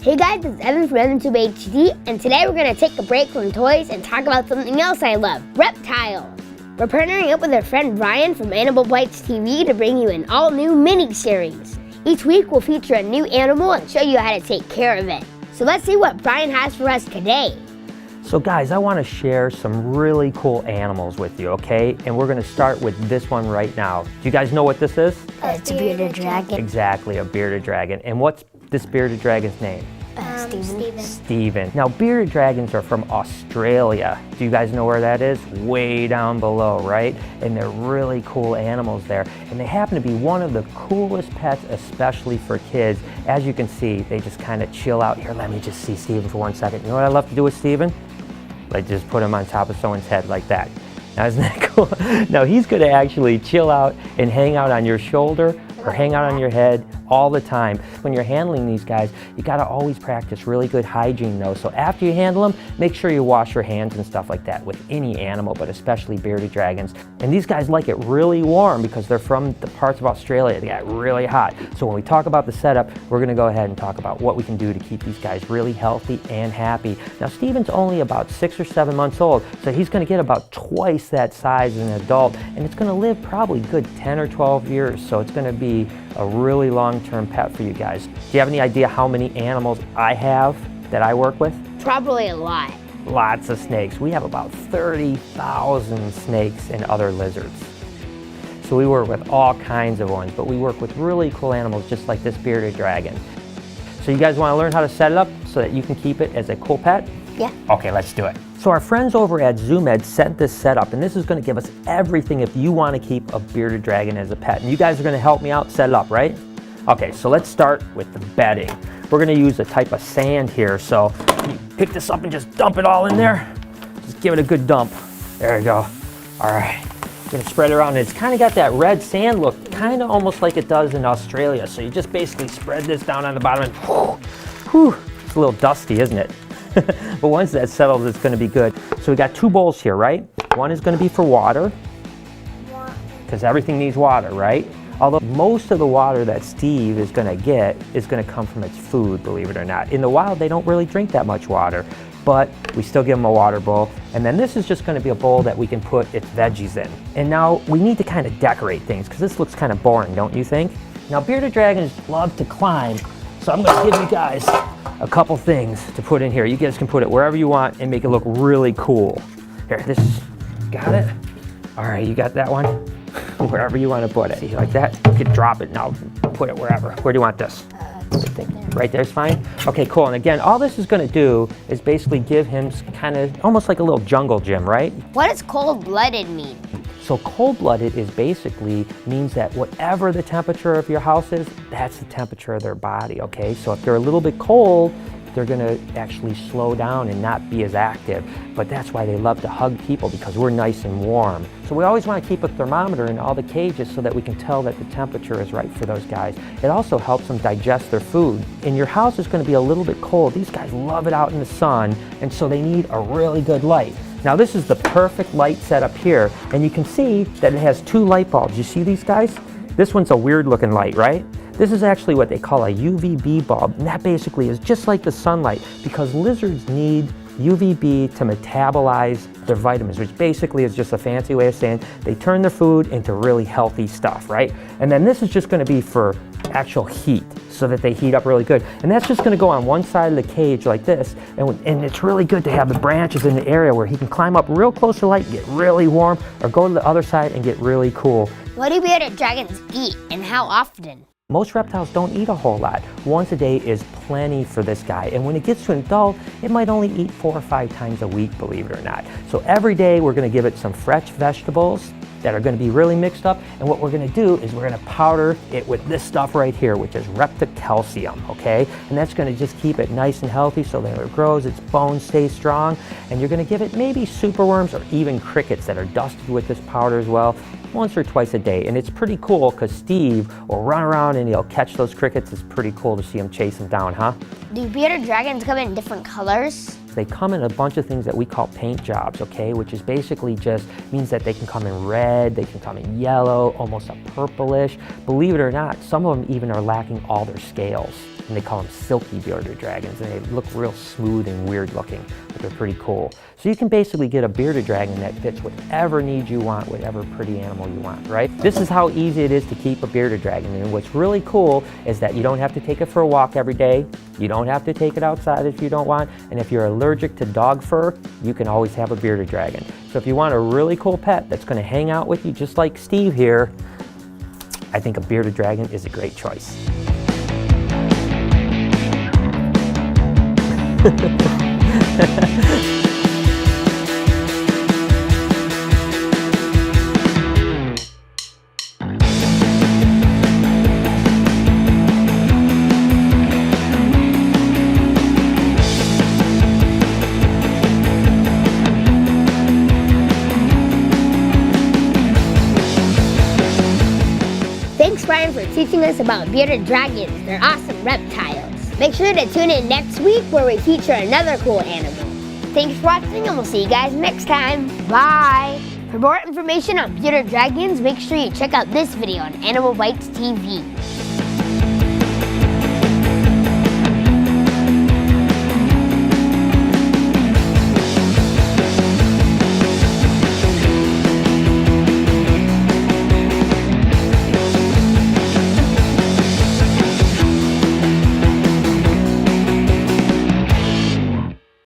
Hey guys, it's Evan from EvanTubeHD, and today we're going to take a break from toys and talk about something else I love, reptiles. We're partnering up with our friend Brian from AnimalBytesTV to bring you an all-new mini-series. Each week we'll feature a new animal and show you how to take care of it. So let's see what Brian has for us today. So guys, I want to share some really cool animals with you, okay? And we're going to start with this one right now. Do you guys know what this is? It's a bearded dragon. Exactly, a bearded dragon. And what's this bearded dragon's name? Steven. Now, bearded dragons are from Australia. Do you guys know where that is? Way down below, right? And they're really cool animals there. And they happen to be one of the coolest pets, especially for kids. As you can see, they just kind of chill out. Here, let me just see Steven for 1 second. You know what I love to do with Steven? Like just put him on top of someone's head like that. Now, isn't that cool? Now, he's going to actually chill out and hang out on your shoulder or hang out on your head all the time. When you're handling these guys, you got to always practice really good hygiene though. So after you handle them, make sure you wash your hands and stuff like that with any animal, but especially bearded dragons. And these guys like it really warm because they're from the parts of Australia that get really hot. So when we talk about the setup, we're going to go ahead and talk about what we can do to keep these guys really healthy and happy. Now, Steven's only about 6 or 7 months old, so he's going to get about twice that size as an adult, and it's going to live probably good 10 or 12 years. So it's going to be a really long-term pet for you guys. Do you have any idea how many animals I have that I work with? Probably a lot. Lots of snakes. We have about 30,000 snakes and other lizards. So we work with all kinds of ones, but we work with really cool animals just like this bearded dragon. So you guys want to learn how to set it up so that you can keep it as a cool pet? Yeah. Okay, let's do it. So our friends over at ZooMed sent this setup, and this is going to give us everything if you want to keep a bearded dragon as a pet. And you guys are going to help me out set it up, right? Okay, so let's start with the bedding. We're going to use a type of sand here, so you pick this up and just dump it all in there. Just give it a good dump. There you go. All right, I'm going to spread it around. And it's kind of got that red sand look, kind of almost like it does in Australia. So you just basically spread this down on the bottom and whew, it's a little dusty, isn't it? But once that settles, it's going to be good. So we got 2 bowls here, right? One is going to be for water, because everything needs water, right? Although most of the water that Steve is going to get is going to come from its food, believe it or not. In the wild, they don't really drink that much water, but we still give them a water bowl. And then this is just going to be a bowl that we can put its veggies in. And now we need to kind of decorate things, because this looks kind of boring, don't you think? Now, bearded dragons love to climb, so I'm going to give you guys a couple things to put in here. You guys can put it wherever you want and make it look really cool. Here, this is, got it? All right, you got that one? Wherever you want to put it. You like that? You can drop it now, put it wherever. Where do you want this? Right there's fine? Okay, cool. And again, all this is going to do is basically give him kind of almost like a little jungle gym, right? What does cold-blooded mean? So cold-blooded is basically means that whatever the temperature of your house is, that's the temperature of their body, okay? So if they're a little bit cold, they're gonna actually slow down and not be as active. But that's why they love to hug people, because we're nice and warm. So we always wanna keep a thermometer in all the cages so that we can tell that the temperature is right for those guys. It also helps them digest their food. And your house is gonna be a little bit cold. These guys love it out in the sun, and so they need a really good light. Now this is the perfect light setup here, and you can see that it has 2 light bulbs. You see these guys? This one's a weird looking light, right? This is actually what they call a UVB bulb, and that basically is just like the sunlight, because lizards need UVB to metabolize their vitamins, which basically is just a fancy way of saying they turn their food into really healthy stuff, right? And then this is just going to be for actual heat, so that they heat up really good. And that's just going to go on one side of the cage like this, and it's really good to have the branches in the area where he can climb up real close to light and get really warm, or go to the other side and get really cool. What do bearded dragons eat, and how often? Most reptiles don't eat a whole lot. Once a day is plenty for this guy. And when it gets to an adult, it might only eat 4 or 5 times a week, believe it or not. So every day we're gonna give it some fresh vegetables that are gonna be really mixed up. And what we're gonna do is we're gonna powder it with this stuff right here, which is Reptile, okay? And that's gonna just keep it nice and healthy so that it grows, its bones stay strong. And you're gonna give it maybe superworms or even crickets that are dusted with this powder as well, once or twice a day. And it's pretty cool because Steve will run around and he'll catch those crickets. It's pretty cool to see him chase them down, huh? Do bearded dragons come in different colors? They come in a bunch of things that we call paint jobs, okay? Which is basically just means that they can come in red, they can come in yellow, almost a purplish. Believe it or not, some of them even are lacking all their scales. and they call them silky bearded dragons, and they look real smooth and weird looking, but they're pretty cool. So you can basically get a bearded dragon that fits whatever needs you want, whatever pretty animal you want, right? This is how easy it is to keep a bearded dragon, and what's really cool is that you don't have to take it for a walk every day, you don't have to take it outside if you don't want, and if you're allergic to dog fur, you can always have a bearded dragon. So if you want a really cool pet that's going to hang out with you just like Steve here, I think a bearded dragon is a great choice. Thanks, Brian, for teaching us about bearded dragons. They're awesome reptiles. Make sure to tune in next week where we feature another cool animal. Thanks for watching, and we'll see you guys next time. Bye! For more information on bearded dragons, make sure you check out this video on AnimalBytesTV.